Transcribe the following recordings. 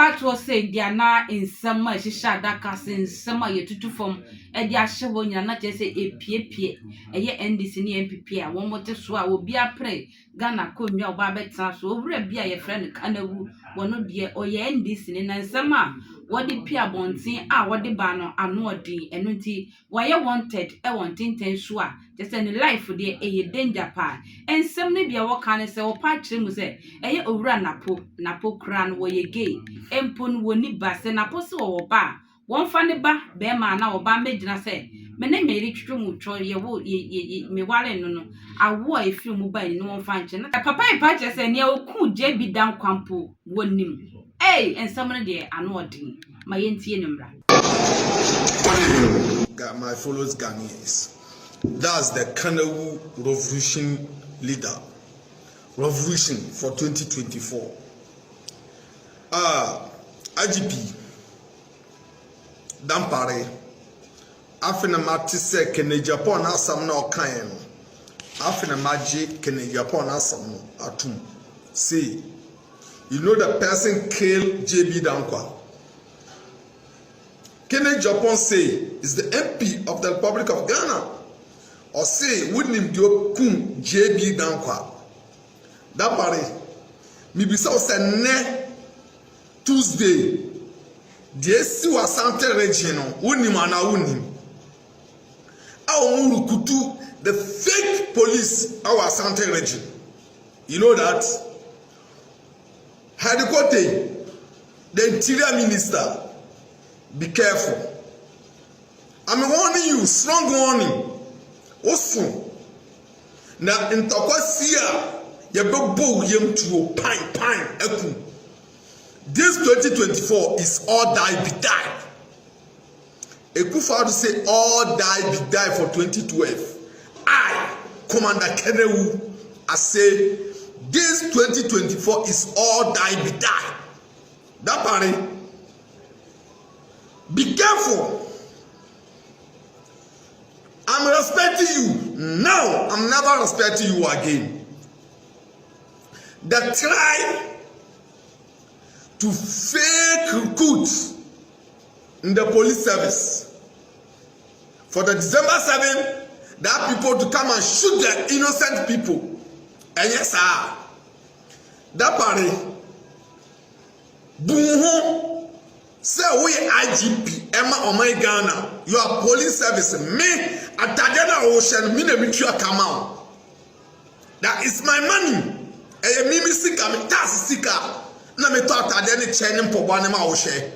what was said dia na nsema hihya daka se nsema yetutu fom e dia hye wo nyina na che se epiepie eye NDC ne MPP a won mote so a obi apre Ghana konwa oba betena so owura bia ye friend Kanawu wono de oye NDC ne na nsema wodi pia bontin a wodi ba no ano odin eno nti waye wanted e wontinten so a just ne life de eye danger pa ensem ne bia wo kan se wo pa kire mu se eye owura napo kra no wo ye gay empo no woni ba se napo se wo ba won fa ne ba be ma na wo ba megina se me ne meri twetwe mu tro ye wo me ware no awo a efi mu ba ni won fa nche na papa e pa kire se ne oku JB dan kwampo wonim ensem ne de ano odin ma yentie nimra. My fellow Ghanaians, that's the Kanawu revolution leader. Revolution for 2024. IGP Dampare afina matise kene Japan asam na okan no afina maji kene Japan asam no atum. See, you know the person killed JB Dankwa. Kenneth Japan say is the MP of the Republic of Ghana. Or say wouldn't do kum JB Dankwa. That party, me be so say ne Tuesday. The SC was Santa Region. Wouldn't mana wouldn't. Our Murukutu, the fake police, our Santa Region. You know that. Hadikote, the Interior Minister. Be careful. I'm warning you, strong warning. Also, now in Takwasia, you go bow yem to pine eku. This 2024 is all die be die. Ekufa to say all die be die for 2012. I, Commander Kanawu, I say this 2024 is all die be die. That party. Be careful. I'm respecting you. Now, I'm never respecting you again. They try to fake recruit in the police service. For the December 7, they have people to come and shoot the innocent people. And yes, sir. That party. Boom. Say we IGP Emma Omai Ghana, your police service, me Atadena Ocean, me never come out. That is my money. And me sika me tax sika. Na me thought Atadena chening for one ocean.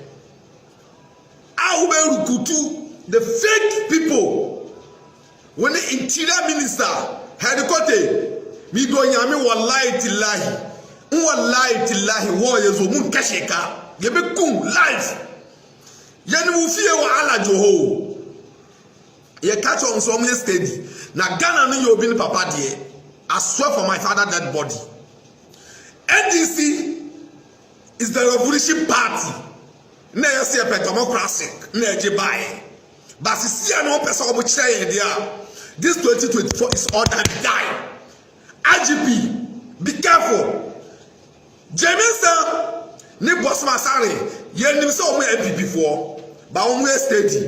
I will recruit the fake people. When the interior minister had the cote, me do yami wallahi tillahi. Wallahi tillahi warriors will mun kasheka. Yebe kum life. Yeni ufie wa ala joho. Ye catch on some steady. Na Ghana ni you bin papa die. I swear for my father dead body. NDC is the revolution party. Na you see a democracy. Na je buy. But see no person obo kire dia. This 2024 is all that die. IGP, be careful. Jameson ni boss masare ye nim se o mo MPP for ba o mo steady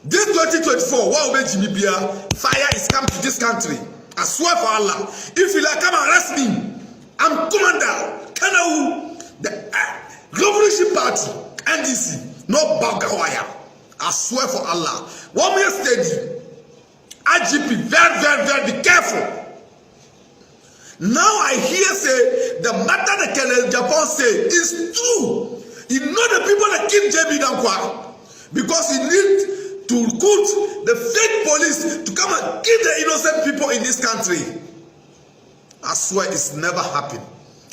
this 2024 what will Jimmy bia fire is come to this country. I swear for Allah, if you like come and arrest me, I'm Commander Kanawu, the Revolution Party NDC, no Bagawaya. I swear for Allah, what me steady. IGP, very be careful. Now I hear say the matter that Kenneth Japan say is true. You know the people that kill JB Dankwa because he need to recruit the fake police to come and kill the innocent people in this country. I swear it's never happened.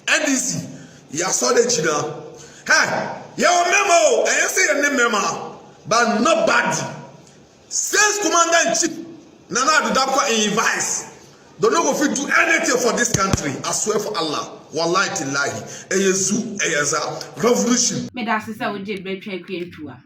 NDC, you saw the China. Hey, your memo, and you say your name memo, but nobody. Says Commander in Chief Nana Adudapwa in advice. Don't know if we do anything for this country. I swear for Allah. Wallahi tillahi. Eyezu, eyeza. Revolution. Me da sisa oje bre twa kwentua.